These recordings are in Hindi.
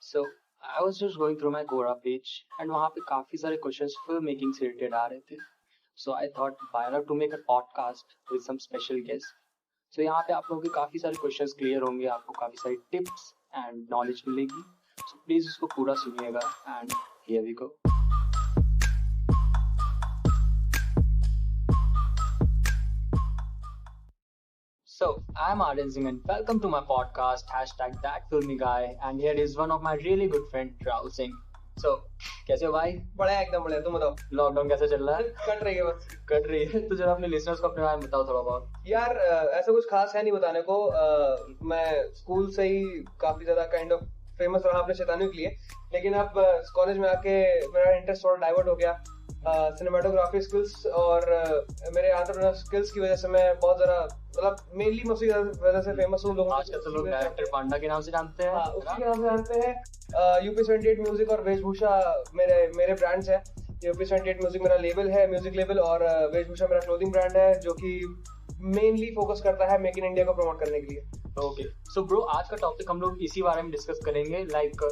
So I was just going through my Quora page and वहाँ पे काफी सारे questions फिल्म मेकिंग से रिलेटेड आ रहे थे. So I thought why not to make a podcast with some special guests. So यहाँ पे आप लोगों के काफी सारे questions क्लियर होंगे, आपको काफी सारी टिप्स एंड नॉलेज मिलेगी. So प्लीज उसको पूरा सुनिएगा and here we go. So, I'm Aryan Singh and welcome to my podcast, hashtag That Filmy Guy, and here is one of my really good friend, Rahul Singh. So, कैसे हो भाई? बढ़िया एकदम बढ़िया. तुम बताओ लॉकडाउन कैसे चल रहा है? कट रही है बस. कट रही है. तो जरा अपने लिसनर्स को अपने बारे में बताओ थोड़ा बहुत. यार ऐसा कुछ खास है नहीं बताने को. मैं स्कूल से ही काफी ज्यादा काइंड ऑफ फेमस रहा अपने शैतानियों के लिए, लेकिन अब कॉलेज में आके मेरा इंटरेस्ट थोड़ा डाइवर्ट हो गया. सिनेमाटोग्राफी स्किल्स और मेरे एंटरप्रेन्योर स्किल्स की वजह से मैं बहुत ज्यादा मतलब मेनली मुझे वजह से फेमस हूँ. लोग आजकल तो लोग डायरेक्टर पांडा के नाम से जानते हैं. हाँ, उसी के नाम से जानते हैं. यूपी 78 म्यूजिक और वेशभूषा मेरे ब्रांड्स हैं. यूपी 78 म्यूजिक मेरा लेबल है, म्यूजिक लेबल, और वेशभूषा मेरा क्लोथिंग ब्रांड है जो कि मेनली फोकस करता है मेक इन इंडिया को प्रमोट करने के लिए. ओके, सो ब्रो आज का टॉपिक हम लोग इसी बारे में डिस्कस करेंगे. लाइक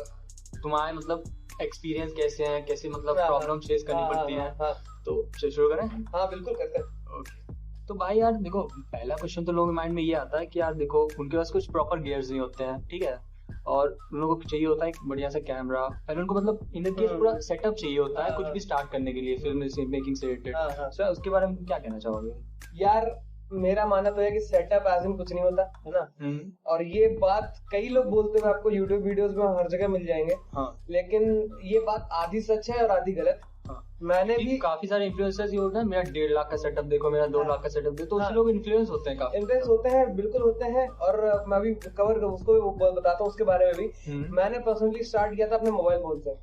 तुम्हारे मतलब एक्सपीरियंस कैसे हैं, कैसे मतलब प्रॉब्लम फेस करनी पड़ती हैं. तो शुरू करें? हाँ बिल्कुल करते हैं. ओके, तो भाई यार देखो, पहला क्वेश्चन तो लोगों के माइंड में ये आता है कि यार देखो उनके पास कुछ प्रॉपर गियर्स नहीं होते हैं, ठीक है, और उन लोगों को चाहिए होता है एक बढ़िया सा कैमरा. पहले उनको मतलब इन केस पूरा सेटअप चाहिए होता है कुछ भी स्टार्ट करने के लिए फिल्म मेकिंग से रिलेटेड. सो उसके बारे में क्या कहना चाहोगे? यार मेरा मानना तो है कि सेटअप एज इन कुछ नहीं होता है ना. और ये बात कई लोग बोलते हुए आपको यूट्यूब वीडियोस में हर जगह मिल जाएंगे. लेकिन ये बात आधी सच है और आधी गलत. मैंने भी काफी सारे इन्फ्लुएंसर्स ये होते हैं, मेरा 1.5 लाख का सेटअप देखो, मेरा 2 लाख का सेटअप देखो, तो उससे लोग इन्फ्लुएंस होते हैं, काफी इन्फ्लुएंस होते हैं, बिल्कुल होते हैं. और मैं भी कवर उसको बताता हूँ उसके बारे में भी. मैंने पर्सनली स्टार्ट किया था अपने मोबाइल फोन से.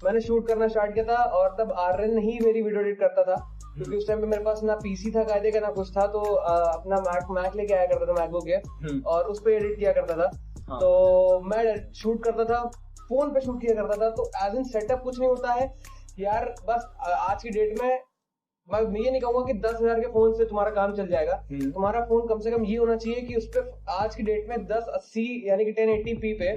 मैंने शूट करना स्टार्ट किया था और तब आर्यन ही मेरी वीडियो एडिट करता था, क्योंकि उस टाइम पे मेरे पास ना पीसी था कायदे का ना कुछ था. तो अपना मैक लेके आया करता था, मैकबुक के, और उस पे एडिट किया करता था. तो मैं शूट करता था, फोन पे शूट किया करता था. तो एज इन सेटअप कुछ नहीं होता है यार. बस आज की डेट में मैं ये नहीं कहूंगा कि 10,000 के फोन से तुम्हारा काम चल जाएगा. तुम्हारा फोन कम से कम ये होना चाहिए कि उस पे आज की डेट में 1080 यानी कि 1080p पे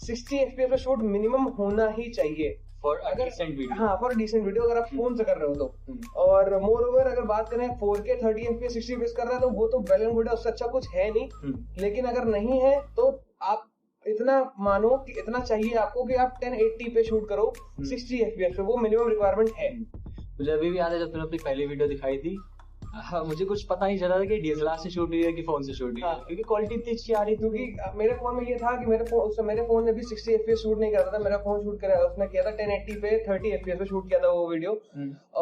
60 fps पे शूट मिनिमम होना ही चाहिए फॉर अ डिसेंट वीडियो. हाँ, फॉर डिसेंट वीडियो अगर आप फोन से कर रहे हो तो. और मोर ओवर अगर बात करें 4K 30 fps 60 fps कर रहे हैं तो वो तो वेल एंड गुड है, उससे अच्छा कुछ है नहीं. लेकिन अगर नहीं है तो आप इतना मानो कि इतना चाहिए आपको कि आप 1080 पे शूट करो 60 fps पे, वो मिनिमम रिक्वायरमेंट है. मुझे अभी भी याद है जब तुमने अपनी पहली वीडियो दिखाई थी, मुझे कुछ पता नहीं चला था कि DSLR से शूट हुई है कि फोन से शूट हुई है, क्योंकि क्वालिटी इतनी अच्छी आ रही थी. क्योंकि मेरे फोन में ये था कि मेरे फोन ने भी 60 fps शूट नहीं करता था. मेरा फोन शूट करा उसने किया था 1080 पे 30 fps पे शूट किया था वो वीडियो.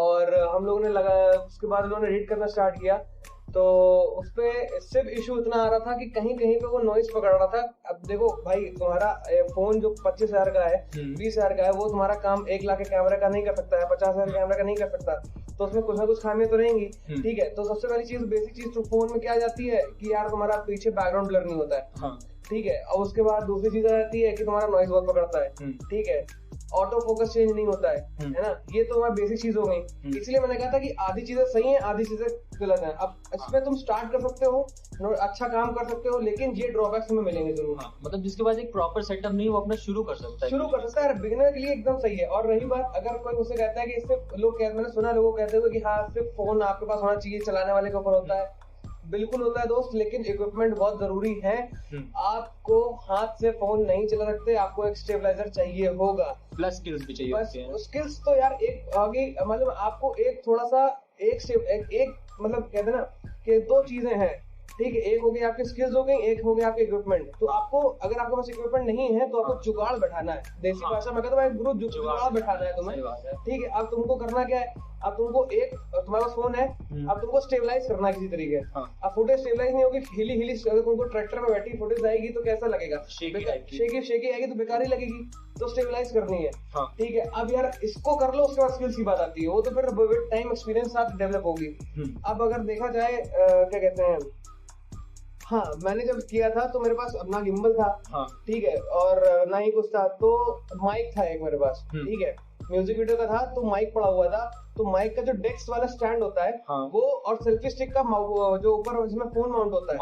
और हम लोगों ने लगाया, उसके बाद उन्होंने एडिट करना स्टार्ट किया. तो उसपे सिर्फ इशू इतना आ रहा था कि कहीं कहीं पे वो नॉइस पकड़ रहा था. अब देखो भाई, तुम्हारा फोन जो 25,000 का है, 20,000 का है, वो तुम्हारा काम 1 लाख के कैमरा का नहीं कर सकता है, 50,000 कैमरा का नहीं कर सकता. तो उसमें कुछ ना कुछ खामियां तो रहेंगी. ठीक है, तो सबसे पहली चीज, बेसिक चीज तो फोन में क्या आ जाती है कि यार तुम्हारा पीछे बैकग्राउंड ब्लर नहीं होता है. ठीक है, और उसके बाद दूसरी चीज आ जाती है कि तुम्हारा नॉइस बहुत पकड़ता है. ठीक है, ऑटो फोकस चेंज नहीं होता है ना. ये तो हमारी बेसिक चीज हो गई. इसलिए मैंने कहा था कि आधी चीजें सही हैं, आधी चीजें गलत हैं. अब इसमें तुम स्टार्ट कर सकते हो, अच्छा काम कर सकते हो, लेकिन ये ड्रॉबैक्स तुम्हें मिलेंगे जरूर. मतलब जिसके पास एक प्रॉपर सेटअप नहीं, वो अपना शुरू कर सकता है. बिगिनर के लिए एकदम सही है. और रही बात, अगर कोई मुझसे कहता है कि सिर्फ मैंने सुना लोगों कहते हुए कि हाँ सिर्फ फोन आपके पास होना चाहिए, चलाने वाले के ऊपर होता है. बिल्कुल होता है दोस्त, लेकिन इक्विपमेंट बहुत जरूरी है. आपको हाथ से फोन नहीं चला सकते, आपको एक स्टेबलाइजर चाहिए होगा, प्लस स्किल्स भी चाहिए होते हैं. स्किल्स तो यार एक आगे मतलब आपको एक थोड़ा सा एक मतलब कहते हैं ना कि 2 चीजें हैं. ठीक है, एक हो गई आपकी स्किल्स हो गई, एक हो गया आपके इक्विपमेंट. तो आपको अगर आपके पास इक्विपमेंट नहीं है तो आपको जुगाड़ बैठाना है. देसी भाषा में कहते हैं गुरु जुगाड़ बैठाना है तुम्हें. ठीक है, अब तुमको करना क्या है, अब तुमको तुम्हारे पास फोन है, अब तुमको स्टेबलाइज करना है किसी तरीके. अब फुटेज स्टेबलाइज नहीं होगी, हिली अगर तुमको ट्रैक्टर में बैठी फुटेज आएगी तो कैसा लगेगा, शेकी आएगी तो बेकार ही लगेगी. तो स्टेबलाइज करनी है. ठीक है, अब यार इसको कर लो, उसके बाद स्किल्स की बात आती है, वो तो फिर विद टाइम एक्सपीरियंस साथ डेवलप होगी. अब अगर देखा जाए क्या कहते हैं, हाँ मैंने जब किया था तो मेरे पास अपना गिम्बल था. ठीक है, और ना ही कुछ था, तो माइक था एक मेरे पास. ठीक है, म्यूजिक वीडियो का था तो माइक पड़ा हुआ था. तो माइक का जो डेस्क वाला स्टैंड होता है वो, और सेल्फी स्टिक का जो ऊपर जिसमें फोन माउंट होता है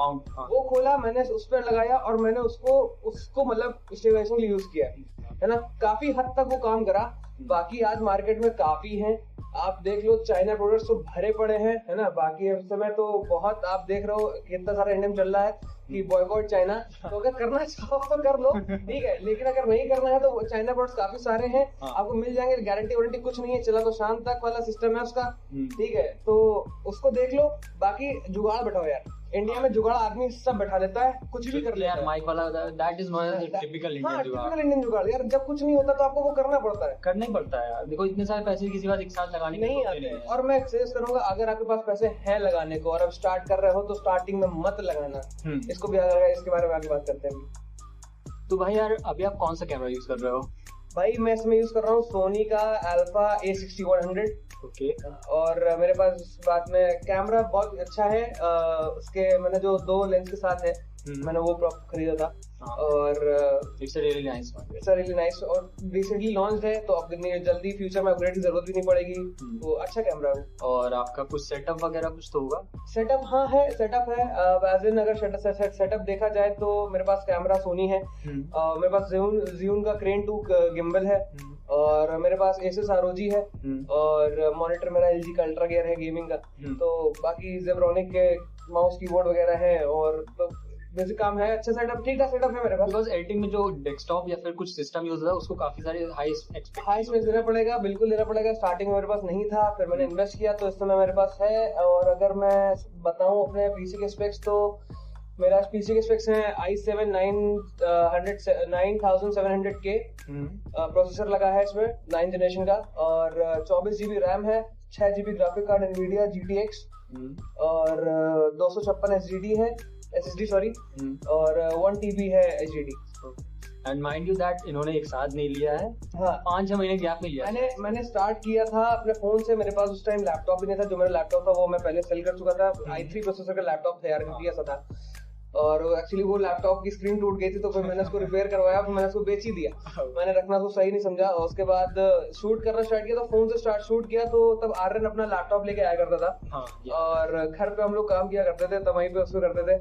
वो खोला, मैंने उस पर लगाया और मैंने उसको मतलब स्टेबलाइजेशन के लिए यूज किया. है ना, काफी हद तक वो काम करा। बाकी आज मार्केट में काफी हैं, आप देख लो चाइना प्रोडक्ट्स तो भरे पड़े हैं, है ना। बाकी इस समय तो बहुत आप देख रहे हो कितना सारा इंडिया में चल रहा है कि बॉयकॉट चाइना, तो अगर करना चाहो तो कर लो, ठीक है, लेकिन अगर नहीं करना है तो चाइना प्रोडक्ट्स काफी सारे हैं, आपको मिल जाएंगे, गारंटी वारंटी कुछ नहीं है, चला तो शाम तक वाला सिस्टम है उसका, ठीक है, तो उसको देख लो। बाकी जुगाड़ बैठाओ यार, इंडिया में जुगाड़ आदमी सब बैठा देता है, कुछ भी कर लेता है। माइक वाला दैट इज टिपिकल इंडियन जुगाड़। टिपिकल इंडियन जुगाड़ यार, जब कुछ नहीं होता तो आपको वो करना पड़ता है, करना ही पड़ता है यार। देखो इतने सारे पैसे किसी बात एक साथ लगाने नहीं आते हैं। और मैं सजेस्ट करूंगा अगर आपके पास पैसे हैं लगाने को और अब स्टार्ट कर रहे हो तो स्टार्टिंग में मत लगाना, इसको भी इसके बारे में आगे बात करते हैं। तो भाई यार अभी आप कौन सा कैमरा यूज कर रहे हो? भाई मैं इसमें यूज कर रहा हूँ सोनी का अल्फा A6100। ओके। और मेरे पास इस बात में कैमरा बहुत अच्छा है, उसके मैंने जो 2 लेंस के साथ है मैंने वो खरीदा था, और it's really nice, it's really nice, और रिसेंटली लॉन्च्ड है तो अब जल्दी फ्यूचर में अपग्रेड की जरूरत भी नहीं पड़ेगी, तो अच्छा कैमरा है। और आपका कुछ सेटअप वगैरह कुछ तो होगा? सेटअप हाँ है, सेटअप है, एज इन अगर सेटअप देखा जाए तो मेरे पास कैमरा सोनी है, मेरे पास ज़्यून का क्रेन 2 गिम्बल है, और मेरे पास Asus ROG है, और मॉनिटर मेरा LG का अल्ट्रा गियर है गेमिंग का, तो बाकी जेब्रॉनिक के माउस कीबोर्ड वगैरह है, और तो बेसिक काम है, अच्छा सेटअप, ठीक ठाक सेटअप है मेरे पास। बिकॉज़ एडिटिंग में जो डेस्कटॉप या फिर कुछ सिस्टम यूज होता है उसको काफी सारे हाई स्पेस देना पड़ेगा, बिल्कुल देना पड़ेगा। स्टार्टिंग में मेरे पास नहीं था, फिर मैंने इन्वेस्ट किया तो इस समय मेरे पास है। और अगर मैं बताऊं अपने पीसी के स्पेक्स, तो मेरा पीसी के स्पेक्स हैं i7 9700K, प्रोसेसर लगा है इसमें 9th जनरेशन का, और 24 GB रैम है, 6 GB graphic card NVIDIA GTX, और 256 SSD सॉरी, और 1 TB है HDD। And mind you that इन्होंने एक साथ नहीं लिया है, हाँ 5-6 महीने गैप में लिया। मैंने स्टार्ट किया था अपने फोन से, मेरे पास उस टाइम लैपटॉप भी नहीं था, जो मेरा लैपटॉप था वो मैं पहले सेल कर चुका था, i3 प्रोसेसर का लैपटॉप था यार, घटिया सा था, और एक्चुअली वो लैपटॉप की स्क्रीन टूट गई थी, तो फिर मैंने उसको रिपेयर करवाया, फिर मैंने उसको बेच ही दिया, मैंने रखना उसको सही नहीं समझा। और उसके बाद शूट करना स्टार्ट किया, तो फोन से शूट किया, तो तब आर्यन अपना लैपटॉप लेके आया करता था, और घर पे हम लोग काम किया करते थे, तब वहीं पे उसको करते थे।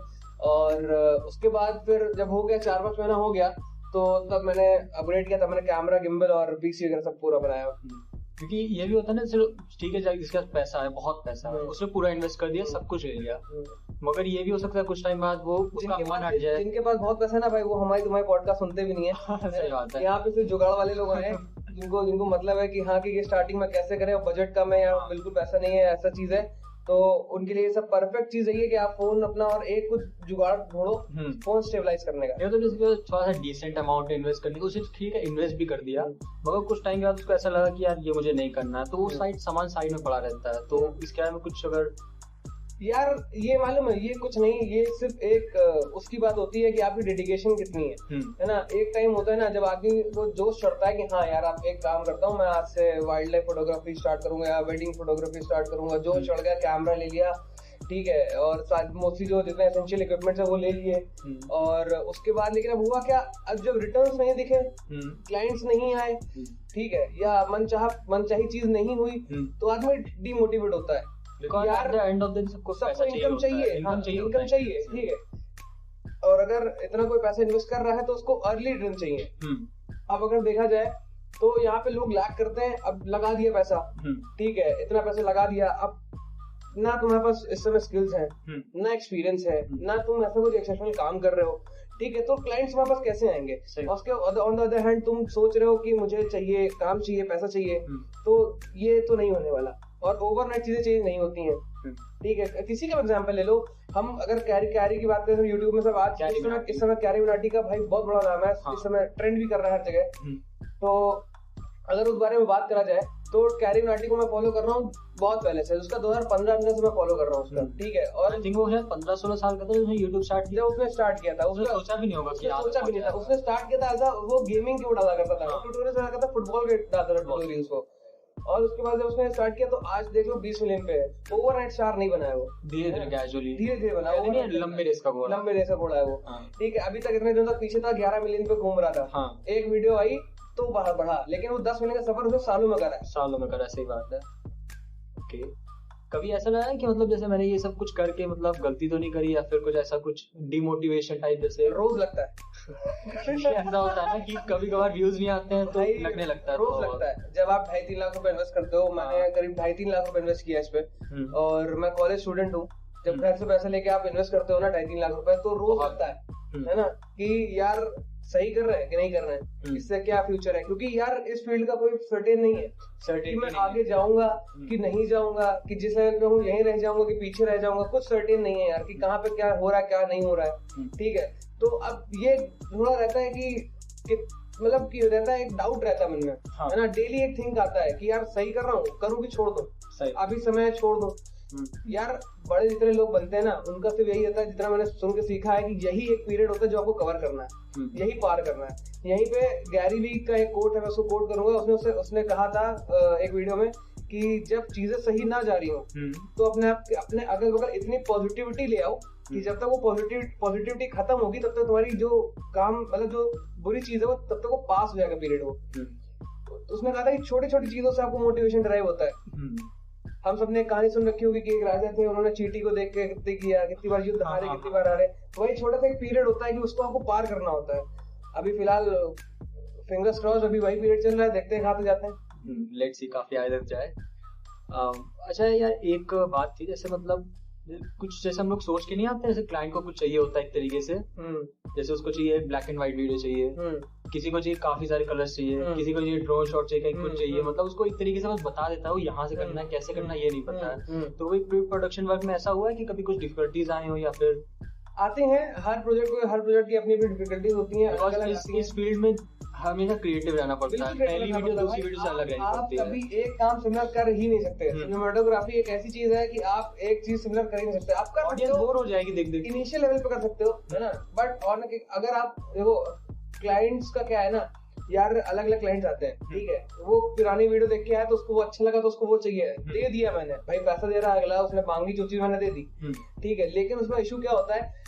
और उसके बाद फिर जब हो गया 4-5 महीना हो गया, तो तब मैंने अपग्रेड किया, तब मैंने कैमरा गिम्बल और पीसी वगैरह सब पूरा बनाया। क्योंकि ये भी होता है ना, चलो ठीक है जिसके पास पैसा है, बहुत पैसा है, उसने पूरा इन्वेस्ट कर दिया, सब कुछ ले लिया, मगर ये भी हो सकता है कुछ टाइम बाद वो उसका मन हट जाए। जिनके पास बहुत पैसा है ना भाई, वो हमारी तुम्हारी पॉडकास्ट सुनते भी नहीं है। सही बात है। यहाँ पे सिर्फ जुगाड़ वाले लोग आए जिनको मतलब है कि हाँ कि ये स्टार्टिंग में कैसे करें, और बजट कम है या बिल्कुल पैसा नहीं है, ऐसा चीज है, तो उनके लिए सब परफेक्ट चीज है कि आप फोन अपना और एक कुछ जुगाड़ ढूंढो फोन स्टेबलाइज करने का। तो जैसे थोड़ा सा डिसेंट अमाउंट इन्वेस्ट करने को, उसे ठीक है इन्वेस्ट भी कर दिया, मगर कुछ टाइम के बाद उसको ऐसा लगा कि यार ये मुझे नहीं करना है, तो वो सामान साइड में पड़ा रहता है। तो इसके बारे में कुछ अगर यार ये मालूम है, ये कुछ नहीं, ये सिर्फ एक उसकी बात होती है कि आपकी डेडिकेशन कितनी है ना। एक टाइम होता है ना जब आदमी को जोश चढ़ता है कि हाँ यार आप एक काम करता हूँ, मैं आज से वाइल्ड लाइफ फोटोग्राफी स्टार्ट करूंगा या वेडिंग फोटोग्राफी स्टार्ट करूंगा, जोश चढ़ गया, कैमरा ले लिया, ठीक है, और मोस्टली जो जितने एसेंशियल इक्विपमेंट्स है वो ले लिए, और उसके बाद लेकिन अब हुआ क्या, अब जब रिटर्न्स नहीं दिखे, क्लाइंट्स नहीं आए, ठीक है, या मनचाही चीज नहीं हुई, तो आदमी डिमोटिवेट होता है यार। एंड ऑफ द डे सबको इनकम चाहिए, ठीक है, और अगर इतना कोई पैसा इन्वेस्ट कर रहा है तो उसको अर्ली रिटर्न चाहिए। अब अगर देखा जाए तो यहाँ पे लोग लैग करते हैं, अब लगा दिया पैसा, ठीक है, इतना पैसा लगा दिया, अब ना तुम्हारे पास इस समय स्किल्स हैं, ना एक्सपीरियंस है, ना तुम ऐसा कुछ एक्सेप्शनल काम कर रहे हो, ठीक है, तो क्लाइंट्स हमारे पास कैसे आएंगे? उसके ऑन द अदर हैंड तुम सोच रहे हो कि मुझे चाहिए, काम चाहिए, पैसा चाहिए, तो ये तो नहीं होने वाला, और ओवरनाइट चीजें चेंज नहीं होती हैं, ठीक है। किसी का एग्जांपल ले लो, हम अगर कैरी की बात करें यूट्यूब में सब आज इस समय कैरी मिनाटी का भाई बहुत बड़ा नाम है, इस समय ट्रेंड भी कर रहा है हर जगह। तो अगर उस बारे में बात करा जाए तो कैरी मिनाटी को मैं फॉलो कर रहा हूँ बहुत पहले से, उसका 2015 से मैं फॉलो कर रहा हूँ उसका, ठीक है, और आई थिंक वो शायद 15-16 साल का था उसने यूट्यूब स्टार्ट किया, उसने स्टार्ट किया था, उसने सोचा भी नहीं होगा कि सोचा भी नहीं था, उसने स्टार्ट किया था ऐसा, वो गेमिंग के डाला करता था, ट्यूटोरियल्स डाला करता था, फुटबॉल के डालता था ट्यूटोरियल्स को, और उसके बाद जब उसने स्टार्ट किया तो आज देख लो 20 मिलियन पे है। ओवरनाइट स्टार नहीं बनाया वो, धीरे धीरे बना, लंबे रेस का घोड़ा है वो, ठीक है। अभी तक इतने दिनों तक पीछे था, 11 मिलियन पे घूम रहा था, एक वीडियो आई तो बाहर बढ़ा, लेकिन वो 10 मिलियन का सफर उसने सालों में करा, सही बात है। ओके, कभी ऐसा लगा कि मतलब जैसे मैंने ये सब कुछ करके मतलब गलती तो नहीं करी, या फिर कुछ ऐसा कुछ डिमोटिवेशन टाइप? जैसे रोज लगता है ऐसा होता है ना कि कभी कभार व्यूज नहीं आते हैं तो लगने लगता है, रोज लगता है। जब आप 2.5-3 लाख रुपए इन्वेस्ट करते हो, मैंने करीब 2.5-3 लाख रुपए इन्वेस्ट किया इस पे, और मैं कॉलेज स्टूडेंट हूँ। जब घर से पैसा लेके आप इन्वेस्ट करते हो ना 2.5-3 लाख रुपए, तो रोज लगता है ना कि यार सही कर रहे हैं कि नहीं कर रहे हैं, इससे क्या फ्यूचर है। क्योंकि यार इस फील्ड का कोई सर्टेन नहीं है कि मैं आगे जाऊंगा कि नहीं जाऊंगा, कि जिस लेवल पे हूँ यहीं रह जाऊंगा कि पीछे रह जाऊंगा, कुछ सर्टेन नहीं है यार कि कहाँ पे क्या हो रहा है क्या नहीं हो रहा है। ठीक है, तो अब ये थोड़ा रहता है कि मतलब कि रहता है, एक डाउट रहता है मन में, है ना। डेली एक थिंक आता है कि यार सही कर रहा हूँ, करूँ कि छोड़ दो, अभी समय छोड़ दो। यार बड़े जितने लोग बनते हैं ना, उनका सिर्फ यही रहता है, जितना मैंने सुन के सीखा है, कि यही एक पीरियड होता है जो आपको कवर करना है, यही पार करना है। यहीं पे गैरी वी का एक कोट है, मैं उसको कोट करूंगा। उसने कहा था एक वीडियो में कि जब चीजें सही ना जा रही हो तो अपने अगल बगल इतनी पॉजिटिविटी ले आओ कि जब तक वो पॉजिटिविटी खत्म होगी तब तक तुम्हारी जो काम मतलब जो बुरी चीज है वो तब तक वो पास हो जाएगा पीरियड वो। तो उसने कहा था कि छोटी छोटी चीजों से आपको मोटिवेशन ड्राइव होता है। हम सबने कहानी सुन रखी होगी कि एक राजा थे, उन्होंने चींटी को देख के कितनी बार युद्ध हारे, कितनी बार हारे। वही छोटा सा एक पीरियड होता है कि उसको आपको पार करना होता है। अभी फिलहाल फिंगर्स क्रॉस अभी वही पीरियड चल रहा है, देखते हैं खाते जाते हैं, लेट्स सी काफी आगे तक जाए। अच्छा यार, एक बात थी, जैसे मतलब कुछ जैसे हम लोग सोच के नहीं आते, जैसे क्लाइंट को कुछ चाहिए होता है एक तरीके से, जैसे उसको चाहिए ब्लैक एंड व्हाइट वीडियो चाहिए, किसी को चाहिए काफी सारे कलर्स चाहिए, किसी को चाहिए ड्रोन शॉट चाहिए, कहीं कुछ चाहिए, मतलब उसको एक तरीके से बस बता देता है वो यहाँ से करना है, कैसे करना है ये नहीं पता है। तो वही प्री प्रोडक्शन वर्क में ऐसा हुआ है कि कभी कुछ डिफिकल्टीज आए हो या फिर आते हैं? हर प्रोजेक्ट की अपनी डिफिकल्टीज होती हैं। इस फील्ड में हमेशा क्रिएटिव रहना पड़ता है, पहली वीडियो दूसरी वीडियो से अलग रहनी पड़ती है। आप कभी एक काम सिमिलर कर ही नहीं सकते। सिनेमेटोग्राफी एक ऐसी चीज है कि आप एक चीज सिमिलर कर ही नहीं सकते। आप ऑडियंस बोर हो जाएगी देख देख, इनिशियल लेवल पे कर सकते हो, है ना। बट और अगर आप देखो क्लाइंट्स का क्या है ना यार, अलग अलग क्लाइंट्स आते हैं, ठीक है, वो पुरानी वीडियो देख के आया तो उसको वो अच्छा लगा तो उसको वो चाहिए, दे दिया मैंने, भाई पैसा दे रहा है अगला, उसने मांगी जो चीज मैंने दे दी, ठीक है। लेकिन उसमें इशू क्या होता है,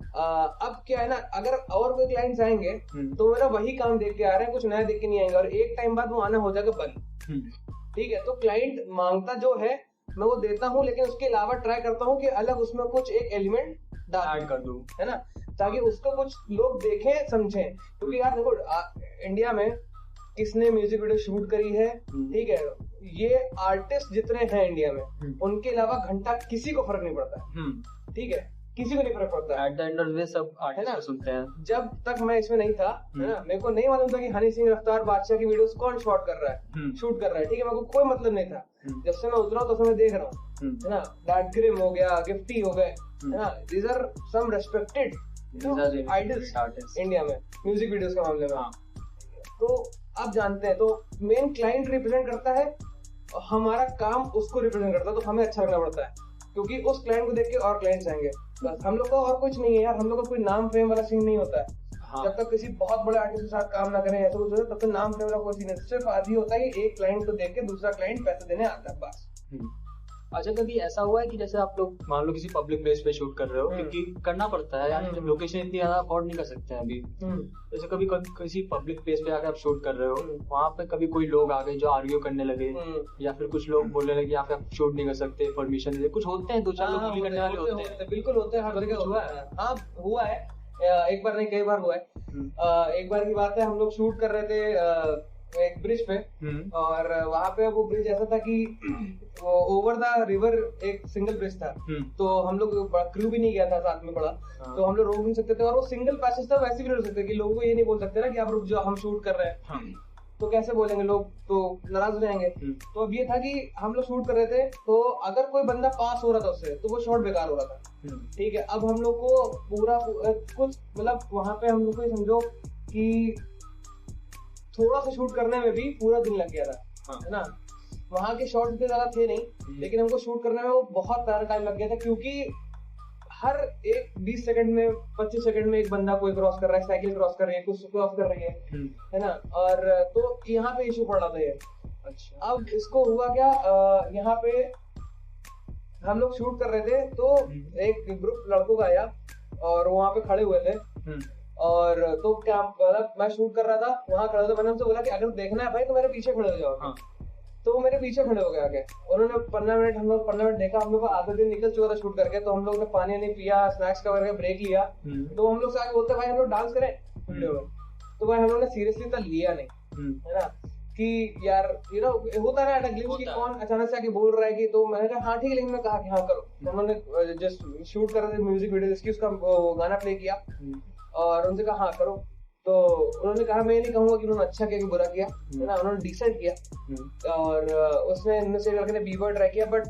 अब क्या है ना, अगर और कोई क्लाइंट्स आएंगे तो मेरा वही काम देख के आ रहे हैं, कुछ नया देख के नहीं आएंगे, और एक टाइम बाद वो आना हो जाएगा बंद, ठीक है। तो क्लाइंट मांगता जो है मैं वो देता हूँ, लेकिन उसके अलावा ट्राई करता हूँ कि अलग उसमें कुछ एक एलिमेंट ऐड कर दूं, है ना, ताकि उसको कुछ लोग देखें समझें। क्योंकि यार देखो इंडिया में किसने म्यूजिक वीडियो शूट करी है, ठीक है, ये आर्टिस्ट जितने हैं इंडिया में, उनके अलावा घंटा किसी को फर्क नहीं पड़ता, ठीक है, किसी को नहीं फर्क पड़ता। At the end of the day सब आर्टिस्ट सुनते हैं। जब तक मैं इसमें नहीं था, है ना, मेरे को नहीं मालूम था कि हनी सिंह, रफ्तार, बादशाह की वीडियोस कौन शूट कर रहा है, ठीक है, मेरे को कोई मतलब नहीं था। जब से मैं उतरा तो मैं देख रहा हूँ, है ना, डैड ग्रिम हो गया, गिफ्टी हो गए, है ना, these are some respected idols India में म्यूजिक वीडियोस के मामले में। तो आप जानते हैं, तो मेन क्लाइंट रिप्रेजेंट करता है, हमारा काम उसको रिप्रेजेंट करता है, तो हमें अच्छा लगना पड़ता है, क्योंकि उस क्लाइंट को देख के और क्लाइंट्स आएंगे। बस हम लोग का और कुछ नहीं है यार, हम लोग का कोई नाम फेम वाला सीन नहीं होता है। जब तक किसी बहुत बड़े आर्टिस्ट के साथ काम ना करें ऐसा कुछ, तब तक नाम फेम वाला कोई सीन नहीं। सिर्फ आदि होता है कि एक क्लाइंट को देख के दूसरा क्लाइंट पैसे देने आता है, बस। अच्छा, कभी ऐसा हुआ है कि जैसे आप लोग मान लो किसी पब्लिक प्लेस पे शूट कर रहे हो, क्योंकि करना पड़ता है यार, जब लोकेशन इतनी ज्यादा अफोर्ड नहीं कर सकते हैं अभी, जैसे कभी किसी पब्लिक प्लेस पे आकर आप शूट कर रहे हो, वहाँ पे कभी कोई लोग आ गए जो आर्ग्यू करने लगे, या फिर कुछ लोग बोलने लगे यहाँ पे आप शूट नहीं कर सकते, परमिशन दे, कुछ होते हैं, 2-4 लोग bully करने वाले होते हैं। बिल्कुल होते हैं, हर जगह हुआ है। हाँ हुआ है, एक बार नहीं कई बार हुआ है। एक बार की बात है, हम लोग शूट कर रहे थे एक ब्रिज पे, और वहां पे वो ब्रिज ऐसा था कि वो ओवर द रिवर एक सिंगल ब्रिज था, तो हम लोग क्रू भी नहीं गया था साथ में बड़ा, तो हम लोग रोक नहीं सकते थे, और वो सिंगल पैसेज था, वैसे भी नहीं रोक सकते कि लोगों को ये नहीं बोल सकते ना कि आप रुक जाओ हम शूट कर रहे हैं, तो कैसे बोलेंगे लोग, तो नाराज हो जाएंगे। तो अब ये था कि हम लोग शूट कर रहे थे, तो अगर कोई बंदा पास हो रहा था उससे तो वो शॉट बेकार हो रहा था, ठीक है। अब हम लोग को पूरा कुछ मतलब वहां पे हम लोग को समझो कि थोड़ा सा शूट करने में भी पूरा दिन लग गया था, है ना। वहां के शॉट्स इतने ज्यादा थे नहीं, लेकिन हमको शूट करने में वो बहुत सारा टाइम लग गया था, क्योंकि हर एक 20 सेकंड में 25 सेकंड में एक बंदा कोई क्रॉस कर रहा है, साइकिल क्रॉस कर रही है, कुछ क्रॉस कर रही है ना। और तो यहाँ पे इशू पड़ रहा था ये। अच्छा, अब इसको हुआ क्या, यहाँ पे हम लोग शूट कर रहे थे, तो एक ग्रुप लड़कों का आया और वहाँ पे खड़े हुए थे, और तो क्या मतलब मैं शूट कर रहा था, वहाँ खड़े थे, मैंने उनसे बोला कि अगर देखना है भाई तो मेरे पीछे खड़े हो जाओ। तो वो मेरे पीछे खड़े हो गए आगे, उन्होंने 15 मिनट देखा, हम लोग का आधा दिन निकल चुका था शूट करके, तो हम लोग ने पानी नहीं पिया, स्नैक्स का करके ब्रेक लिया, तो हम लोग से आगे बोलते भाई हम लोग डांस करें, वीडियो में। तो भाई हम लोग ने सीरियसली तो लिया नहीं, है ना, कि यार होता है ना ग्लिम्स कि कौन अचानक से आके बोल रहा है कि, तो मैंने कहा हाँ ठीक है, लेकिन मैं कहा कि हाँ करो। तो उन्होंने जस्ट शूट कर रहे थे म्यूजिक वीडियो जिसकी, उसका गाना प्ले किया और उनसे कहा हाँ करो। तो उन्होंने कहा, मैं नहीं कहूंगा कि उन्होंने अच्छा किया कि बुरा किया, है ना, उन्होंने डिसाइड किया। और उसने इनमें से लड़के ने बीबर ट्राई किया, but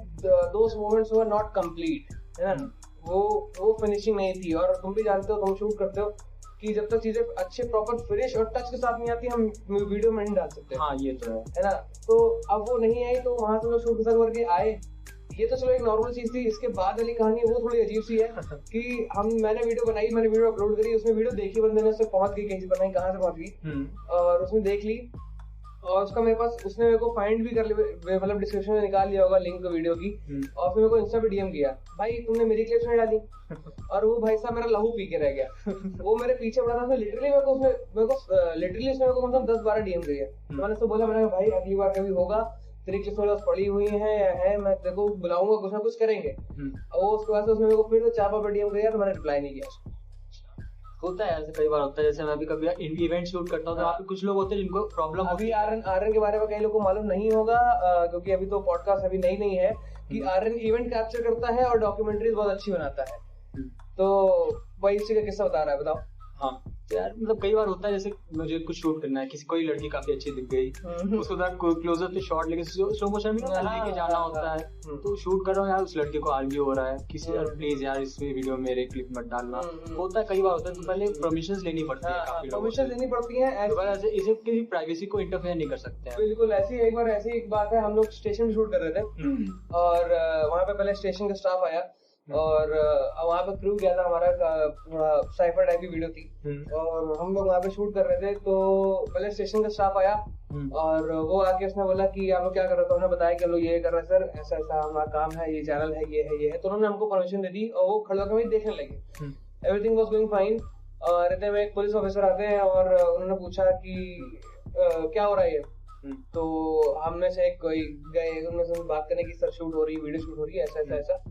those moments were not complete, है ना, वो फिनिशिंग नहीं थी। और तुम भी जानते हो, तुम शूट करते हो कि जब तक चीजें अच्छे प्रॉपर फिनिश और टच के साथ नहीं आती, हम वीडियो में नहीं डाल सकते। हाँ ये तो है ना। तो अब वो नहीं आई, तो वहां से लोग शूट करके आए। ये तो चलो एक नॉर्मल चीज थी। इसके बाद वाली कहानी वो थोड़ी अजीब सी है कि मैंने वीडियो बनाई, मैंने वीडियो अपलोड करी, उसमें वीडियो देखी बंदे ने, उससे पहुंच गई कहीं से, पता नहीं कहाँ से पहुंच गई, और उसने देख ली और उसका मेरे पास, उसने मेरे को फाइंड भी कर लिया, मतलब डिस्क्रिप्शन में निकाल लिया होगा लिंक वीडियो की, और फिर मेरे को इंस्टा पे डीएम किया, भाई तुमने मेरी क्लिप्स नहीं डाली। और वो भाई साहब मेरा लहू पी के रह गया। वो मेरे पीछे पड़ा था, उसने लिटरली मेरे को मतलब 10-12 डीएम किया। तो मैंने उसको बोला, मैंने कहा भाई अगली बार कभी होगा, तेरी क्लिप्स मेरे पास पड़ी हुई है, मैं तेरे को बुलाऊंगा, कुछ ना कुछ करेंगे। और वो उसके बाद से उसने मेरे को फिर 4 डीएम किया, तो मैंने रिप्लाई नहीं किया। होता है ऐसे, कई बार होता है। जैसे मैं भी कभी इवेंट शूट करता हूँ, तो वहाँ पे कुछ लोग होते हैं जिनको प्रॉब्लम अभी आर्यन के बारे में कई लोगों को मालूम नहीं होगा, क्योंकि अभी तो पॉडकास्ट अभी नई है, कि आर्यन इवेंट कैप्चर करता है और डॉक्यूमेंट्रीज बहुत अच्छी बनाता है। तो वही इसी का किस्सा बता रहा है, बताओ। हाँ यार, मतलब कई बार होता है, जैसे मुझे कुछ शूट करना है, कोई लड़की काफी अच्छी दिख गई, उसको क्लोजर पे शॉट लेके स्लो मोशन में लेके जाना होता है, तो शूट कर रहा हूँ यार, उस लड़के को आर्ग्यू हो रहा है किसी, यार प्लीज यार इस वीडियो में मेरे क्लिप मत डालना। होता है, कई बार होता है, तो पहले परमिशन लेनी पड़ती है, काफी परमिशन लेनी पड़ती है, ऐसे इसे किसी प्राइवेसी को इंटरफेयर नहीं कर सकते हैं। बिल्कुल। ऐसी एक बात है, हम लोग स्टेशन में शूट कर रहे थे, और वहाँ पे पहले स्टेशन का स्टाफ आया, और वहाँ पे क्रू गया था हमारा, थोड़ा साइफर टाइप की वीडियो थी, और हम लोग वहाँ पे शूट कर रहे थे। तो पहले स्टेशन का स्टाफ आया, और वो आके उसने बोला कि आप लोग क्या कर रहे हो, तो हमने बताया कि हम लोग ये कर रहे हैं सर, ऐसा ऐसा हमारा काम है, ये चैनल है, ये है। तो उन्होंने हमको परमिशन दे दी, और वो खड़े होकर वही देखने लगे। Everything was going fine. और इतने में एक पुलिस ऑफिसर आते हैं, और उन्होंने पूछा कि क्या हो रहा है ये। तो हमने से कोई गए उनमें से बात करने की, सर शूट हो रही है, वीडियो शूट हो रही है, ऐसा ऐसा ऐसा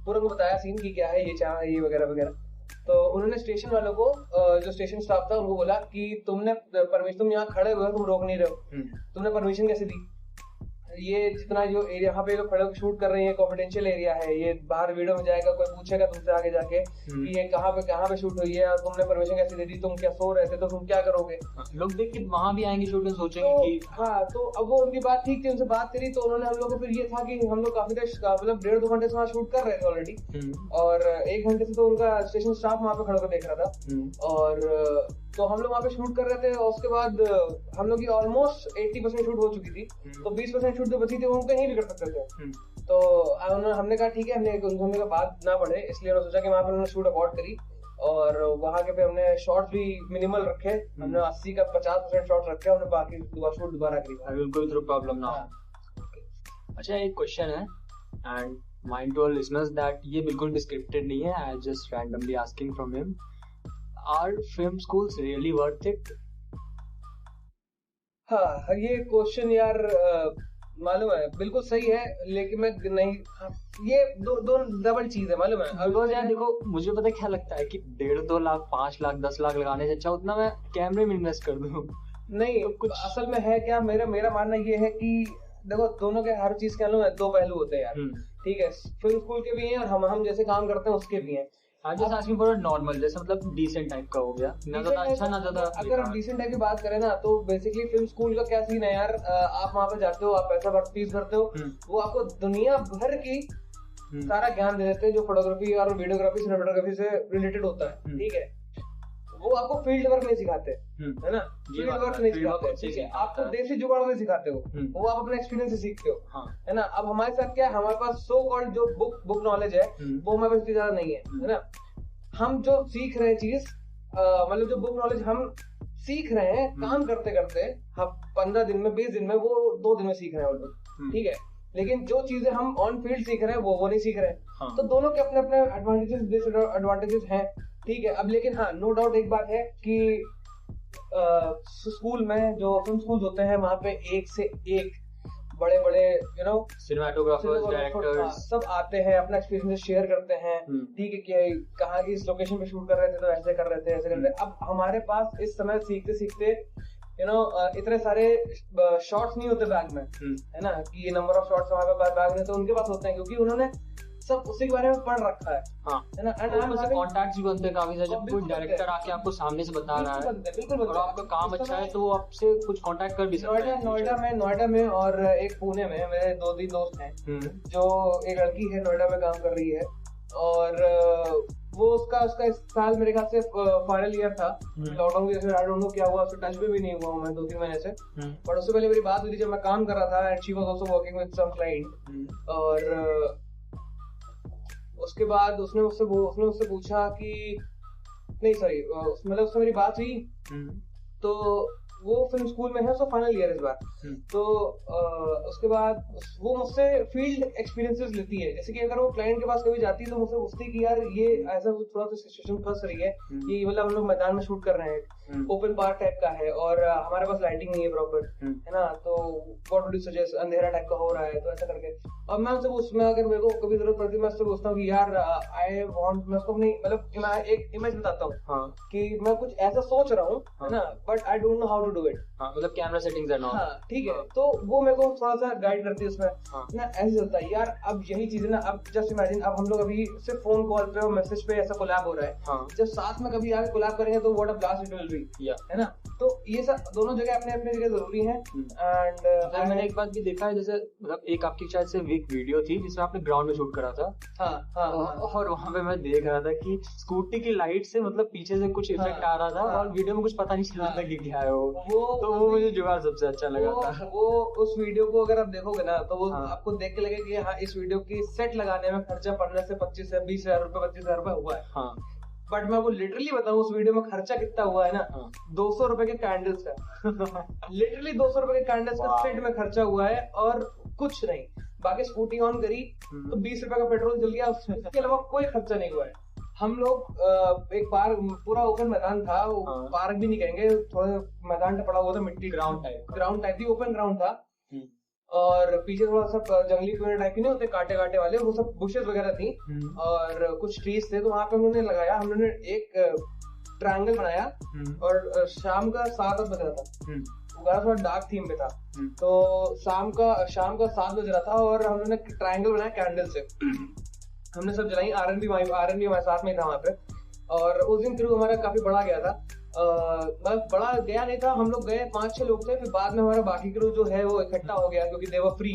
पूरा को बताया सीन की क्या है, ये चैनल है, ये वगैरह वगैरह। तो उन्होंने स्टेशन वालों को, जो स्टेशन स्टाफ था, उनको बोला कि तुमने परमिशन, तुम यहाँ खड़े हुए हो, तुम रोक नहीं रहे हो, तुमने परमिशन कैसे दी? ये जितना जो एरिया यहाँ पे जो खड़े होकर शूट कर रहे हैं, कॉन्फिडेंशियल एरिया है, ये बाहर वीडियो में जाएगा, कोई पूछेगा तुमसे आगे जाके कि ये कहाँ पे शूट हुई है, और तुमने परमिशन कैसे दे दी, तुम क्या सो रहे थे, तो तुम क्या करोगे? लोग देख के वहां भी आएंगे शूट में, सोचेंगे कि हाँ। तो अब वो उनकी बात ठीक थी, उनसे बात करी, तो उन्होंने हम लोग को फिर ये था कि हम लोग काफी देर, मतलब 1.5-2 घंटे से वहाँ शूट कर रहे थे ऑलरेडी, और 1 घंटे से तो उनका स्टेशन स्टाफ वहाँ पे खड़ा होकर देख रहा था। और तो हम लोग वहाँ पे शूट कर रहे थे, और उसके बाद हम लोग की ऑलमोस्ट 80% शूट हो चुकी थी, तो 20% शूट जो बची थी वो हम कहीं भी कर सकते थे। तो हमने कहा ठीक है, हमने कहा बात ना बढ़े, इसलिए उन्होंने सोचा कि वहाँ पे उन्होंने शूट अबॉर्ट करी, और वहाँ के पे हमने शॉट्स भी मिनिमल रखे, हमने 80 का 50% शॉट्स रखे, हमने बाकी शूट दोबारा करी, कोई प्रॉब्लम ना हो। अच्छा, एक क्वेश्चन है, and mind to all listeners that ये बिल्कुल भी स्क्रिप्टेड नहीं है, I just randomly asking from him, Are film schools really worth it? हाँ, ये क्वेश्चन यार मालूम है, बिल्कुल सही है, लेकिन मैं नहीं, ये दो डबल चीज है, मालूम है। अब यार देखो, मुझे पता क्या लगता है कि 1.5-2 लाख 5 लाख 10 लाख लगाने से अच्छा उतना मैं कैमरे में इन्वेस्ट कर दूं। नहीं, तो कुछ असल में है क्या, मेरा मानना ये है कि देखो, दोनों के हर चीज के 2 पहलू होते हैं यार, ठीक है। फिल्म स्कूल के भी हैं, और हम जैसे काम करते हैं उसके भी हैं। नॉर्मल, जैसे मतलब डिसेंट टाइप का हो गया, ना ज्यादा अच्छा ना ज्यादा। अगर हम डिसेंट टाइप की बात करें ना, तो बेसिकली फिल्म स्कूल का क्या सीन है यार, आप वहाँ पे जाते हो, आप पैसा फीस भरते हो, वो आपको दुनिया भर की सारा ज्ञान दे देते हैं, जो फोटोग्राफी और वीडियोग्राफी सिनेमेटोग्राफी से रिलेटेड होता है, ठीक है। वो आपको फील्ड वर्क नहीं सिखाते, है ना, फील्ड वर्क नहीं सिखाते, ठीक है। आपको देसी जुगाड़ नहीं सिखाते हो, वो आप अपने एक्सपीरियंस से सीखते हो, है ना। अब हमारे साथ क्या है, हमारे पास सो कॉल्ड जो बुक नॉलेज है, वो हमारे पास इतनी ज्यादा नहीं है ना। हम जो सीख रहे हैं चीज, मतलब जो बुक नॉलेज हम सीख रहे हैं, काम करते करते हम 15 दिन में 20 दिन में, वो 2 दिन में सीख रहे हैं वो लोग, ठीक है। लेकिन जो चीजें हम ऑन फील्ड सीख रहे हैं, वो नहीं सीख रहे हैं। तो दोनों के अपने अपने एडवांटेजेस डिसएडवांटेजेस हैं, ठीक है। अब लेकिन हाँ, नो डाउट एक बात है कि स्कूल में जो फिल्म स्कूल होते हैं, वहाँ पे एक से एक बड़े बड़े सिनेमाटोग्राफर्स, डायरेक्टर्स सब आते हैं, अपना एक्सपीरियंस शेयर करते हैं। ठीक है कि कहाँ इस लोकेशन पे शूट कर रहे थे तो ऐसे कर रहे थे, ऐसे कर रहे थे। अब हमारे पास इस समय सीखते सीखते इतने सारे शॉट्स नहीं होते बैग में, है ना, कि ये नंबर ऑफ शॉट्स हमारे पास बैग में, तो उनके पास होते हैं क्योंकि उन्होंने सब उसी के बारे में पढ़ रखा है। हाँ, है ना। एंड कॉन्टैक्ट्स भी बनते हैं काफी सारे, जब कोई डायरेक्टर आके आपको सामने से बता रहा है बिल्कुल और आपका काम अच्छा है तो वो आपसे कुछ कांटेक्ट कर भी सकता है। नोएडा में और एक पुणे में मेरे दो दोस्त हैं, जो एक लड़की है नोएडा में काम कर रही है, और वो उसका इस साल मेरे ख्याल से फाइनल ईयर था। लॉकडाउन की वजह से आई डोंट नो क्या हुआ, उससे टच में भी नहीं हुआ हूं मैं 2-3 महीने से। बट उससे पहले मेरी बात हुई थी जब मैं काम कर रहा था, and she was also working with some client. और उसके बाद उसने मुझसे पूछा कि नहीं सॉरी, मतलब उससे मेरी बात हुई, तो वो फिल्म स्कूल में है, उसका फाइनल ईयर इस बार। तो उसके बाद वो मुझसे फील्ड एक्सपीरियंसेस लेती है, जैसे कि अगर वो क्लाइंट के पास कभी जाती है तो मुझसे पूछती है कि यार ये ऐसा थोड़ा सा सिचुएशन फंस रही है, ये मतलब हम लोग मैदान में शूट कर रहे हैं, ओपन पार्क टाइप का है, और हमारे पास लाइटिंग नहीं है प्रॉपर, है ना, तो व्हाट वुड यू सजेस्ट, अंधेरा टाइप का हो रहा है, तो ऐसा करके। अब मैं उनसे उसमें अगर मेरे को कभी जरूरत पड़ती है मैं उससे पूछता हूँ कि यार आई वांट, मैं उसको अपनी मतलब एक इमेज बताता हूँ कि मैं कुछ ऐसा सोच रहा हूँ, है ना, but I don't know how to do it. मतलब कैमरा सेटिंग्स एंड ऑल। ठीक है, तो वो मेरे को थोड़ा सा गाइड करती है उसमें ना, ऐसे चलता है यार। अब यही चीजें ना, अब जस्ट इमेजिन, अब हम लोग अभी सिर्फ फोन कॉल पे और मैसेज पे ऐसा कोलैब हो रहा है, जब साथ में कभी आगे कोलैब करेंगे तो what a blast it will be, है ना। तो ये सब दोनों जगह अपने अपने जगह जरूरी है। एंड मैंने एक बात भी देखा है, जैसे मतलब एक आपकी शायद से एक वीडियो थी जिसमें आपने ग्राउंड में शूट करा था। और वहां पे मैं देख रहा था कि स्कूटी की लाइट से मतलब पीछे से कुछ इफेक्ट आ रहा था, और वीडियो में कुछ पता नहीं चल रहा था कि क्या है वो। तो वो मुझे जुगाड़ सबसे अच्छा लगा था। वो उस वीडियो को अगर आप देखोगे ना तो वो आपको देख के लगेगा कि हाँ, इस वीडियो की सेट लगाने में खर्चा पड़ने से 25,000 रुपए 25,000 रुपए हुआ है। बट मैं वो लिटरली बताऊं, उस वीडियो में खर्चा कितना हुआ है ना, 200 रुपए के कैंडल्स का लिटरली 200 रुपए के कैंडल्स का सेट में खर्चा हुआ है, और कुछ नहीं। बाकी स्कूटी ऑन करी तो 20 रुपए का पेट्रोल जल गया, उसके अलावा कोई खर्चा नहीं हुआ है। हम लोग एक पार्क, पूरा ओपन मैदान था, पार्क भी नहीं कहेंगे, थोड़ा मैदान पड़ा हुआ था, मिट्टी ग्राउंड टाइप थी, ओपन ग्राउंड था, और पीछे थोड़ा सा जंगली पेड़ टाइप के नहीं होते, कांटे कांटे वाले, वो सब बुशेस वगैरह थी, और कुछ ट्रीज थे, तो वहां पे हमने लगाया, हम लोगों ने एक ट्रायंगल बनाया, और शाम का 7 बज रहा था, गाना थोड़ा डार्क थीम पे था, तो शाम का 7 बज रहा था, और हम लोगों ने ट्रायंगल बनाया कैंडल से, हमने सब जलाई, आरएन भी हमारे साथ में था वहाँ पे। और उस दिन क्रू हमारा काफी बड़ा गया था, मतलब बड़ा गया नहीं था, हम लोग गए 5-6 लोग थे, फिर बाद में हमारा बाकी क्रू जो है वो इकट्ठा हो गया क्योंकि दे वर फ्री।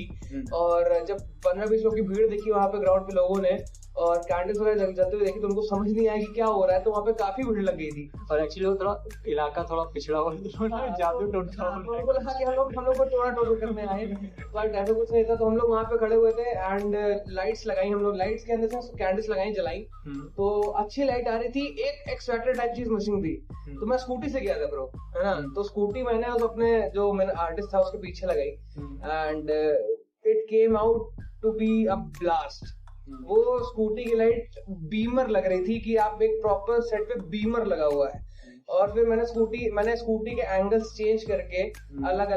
और जब 15-20 लोग की भीड़ देखी वहाँ पे ग्राउंड पे लोगों ने, और कैंडल्स वगैरह जलते हुए देखी, तो उनको समझ नहीं आया कि क्या हो रहा है, तो वहाँ पे काफी भीड़ लग गई थी। और एक्चुअली वो थोड़ा इलाका थोड़ा पिछड़ा हुआ, जादू टोटका उनको लगा कि हम लोग को टोना टोटल करने आए, बट ऐसा कुछ नहीं था। तो हम लोग वहाँ पे खड़े हुए थे, एंड लाइट्स लगाई हम लोग, लाइट्स के अंदर से कैंडल्स लगाई, जलाई, तो अच्छी लाइट आ रही थी। एक स्वेटर टाइप चीज मिसिंग थी, तो मैं स्कूटी से गया था ब्रो, है ना, तो स्कूटी मैंने उस अपने जो मेरा आर्टिस्ट था उसके पीछे लगाई, and it came out to be a blast. वो स्कूटी की लाइट बीमर लग रही थी कि आप एक प्रॉपर सेट पे बीमर लगा हुआ है। और फिर मैंने स्कूटी के एंगल्स चेंज करके अलग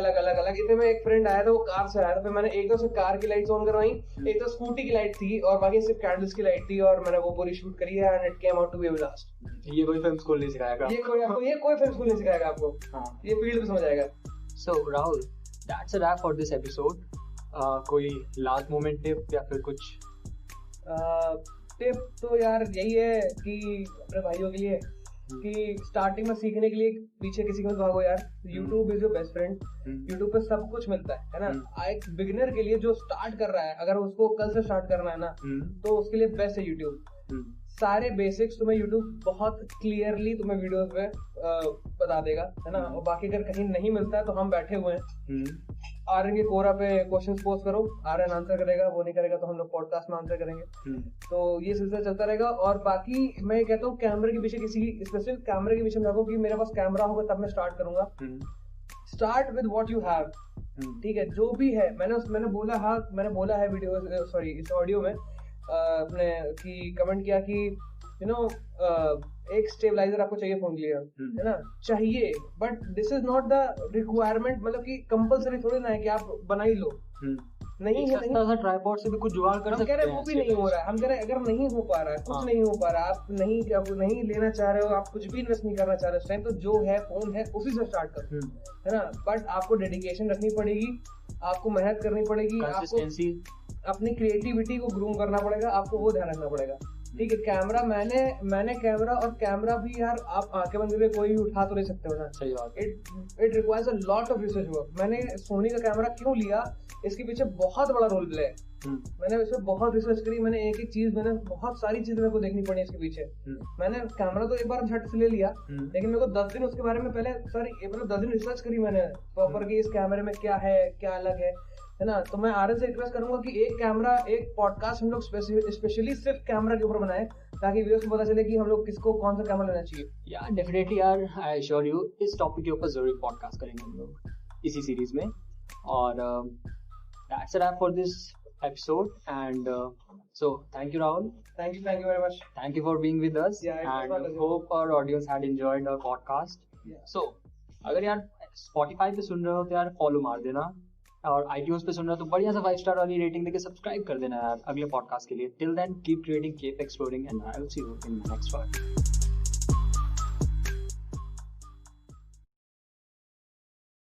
इतने में एक फ्रेंड आया था, वो कार से आया था, फिर मैंने एक तो सिर्फ कार की लाइट्स ऑन करवाई, एक तो स्कूटी की लाइट थी, और बाकी सिर्फ कैंडल्स की लाइट थी, और मैंने वो पूरी शूट करी है, and it came out to be a blast. ये कोई फिल्म स्कूल नहीं सिखाएगा, ये कोई फिल्म स्कूल नहीं सिखाएगा आपको, ये फील्ड पे समझ आएगा। So Rahul, that's a wrap for this episode. कोई लास्ट मोमेंट टिप या फिर कुछ? टिप तो यार यही है कि अपने भाइयों के लिए कि स्टार्टिंग में सीखने के लिए पीछे किसी को मत भागो यार, YouTube is your best friend. YouTube पे सब कुछ मिलता है ना। एक बिगिनर के लिए जो स्टार्ट कर रहा है, अगर उसको कल से स्टार्ट करना है ना, तो उसके लिए बेस्ट है YouTube। सारे बेसिक्स तुम्हें YouTube बहुत क्लियरली तुम्हें वीडियोस में बता देगा, है ना। और बाकी अगर कहीं नहीं मिलता है तो हम बैठे हुए हैं, आर्यन के कोरा पे क्वेश्चंस पोस्ट करो, आर्यन आंसर करेगा, वो नहीं करेगा तो हम लोग पॉडकास्ट में आंसर करेंगे। तो ये सिलसिला चलता रहेगा। और बाकी मैं कहता हूँ कैमरे के पीछे, किसी स्पेसिफिक कैमरे के पीछे रखो कि मेरे पास कैमरा होगा तब मैं स्टार्ट करूंगा। Start with what you have, ठीक है, जो भी है। मैंने बोला है वीडियो, सॉरी इस ऑडियो में अपने कि कमेंट किया कि एक स्टेबलाइजर आपको चाहिए फोन के लिए, है ना, चाहिए, but this is not the requirement, मतलब कि कंपलसरी थोड़ी ना है कि आप बना ही लो, नहीं एक है, सस्ता सा ट्राइपॉड से भी कुछ जुगाड़ कर हम सकते कह रहे हैं हैं वो भी इसके नहीं हो पैसे। रहा है, हम कह रहे हैं अगर नहीं हो पा रहा है, कुछ हाँ। नहीं हो पा रहा, आप नहीं लेना चाह रहे हो, आप कुछ भी इन्वेस्ट नहीं करना चाह रहे हो इस टाइम, तो जो है फोन है उसी से स्टार्ट करो, है ना। बट आपको डेडिकेशन रखनी पड़ेगी, आपको मेहनत करनी पड़ेगी, आपको कंसिस्टेंसी, अपनी क्रिएटिविटी को ग्रूम करना पड़ेगा, आपको वो ध्यान रखना पड़ेगा। ठीक है, कैमरा मैंने कैमरा, और कैमरा भी यार आप आंखें बंद करके कोई भी उठा तो नहीं सकते हो ना। सही बात है। It requires a lot of research work. मैंने सोनी का कैमरा क्यों लिया, इसके पीछे बहुत बड़ा रोल प्ले है। मैंने इसमें बहुत रिसर्च करी, मैंने एक एक चीज, मैंने बहुत सारी चीजें मेरे को देखनी पड़ी इसके पीछे। मैंने कैमरा तो एक बार झट से ले लिया, लेकिन मेरे को 10 दिन उसके बारे में पहले मतलब 10 दिन रिसर्च करी मैंने प्रॉपर कि इस कैमरे में क्या है, क्या अलग है ना। तो मैं आरएस से रिक्वेस्ट करूंगा कि एक पॉडकास्ट हम लोग स्पेशली सिर्फ कैमरा के ऊपर बनाए, ताकि व्यूअर्स को पता चले कि हम लोग किसको कौन सा कैमरा लेना चाहिए। या डेफिनेटली यार, आई एश्योर यू इस टॉपिक के ऊपर जरूर पॉडकास्ट करेंगे हम लोग इसी सीरीज में। और that's it for this episode and so thank you Rahul, thank you very much, thank you for being with us, and hope our audience had enjoyed our podcast. So अगर यार Spotify पे सुन रहे हो तो यार फॉलो मार देना, और iTunes पे सुन रहे हो तो बढ़िया सा 5 स्टार वाली रेटिंग देके सब्सक्राइब कर देना यार अगले पॉडकास्ट के लिए। Till then keep creating, keep exploring, and I will see you in next one.